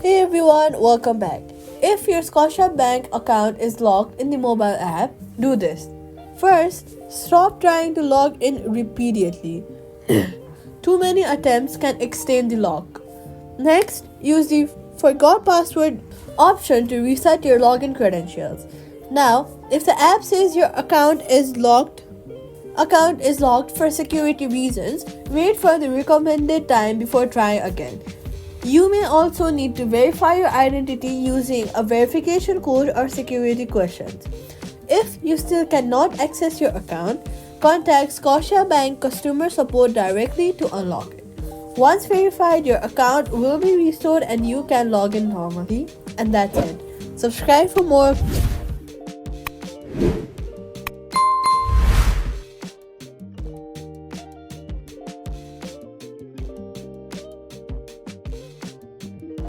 Hey everyone, welcome back. If your Scotiabank account is locked in the mobile app, do this. First, stop trying to log in repeatedly. Too many attempts can extend the lock. Next, use the forgot password option to reset your login credentials. Now, if the app says your account is locked for security reasons, wait for the recommended time before trying again. You may also need to verify your identity using a verification code or security questions. If you still cannot access your account, contact Scotiabank customer support directly to unlock it. Once verified, your account will be restored and you can log in normally. And that's it. Subscribe for more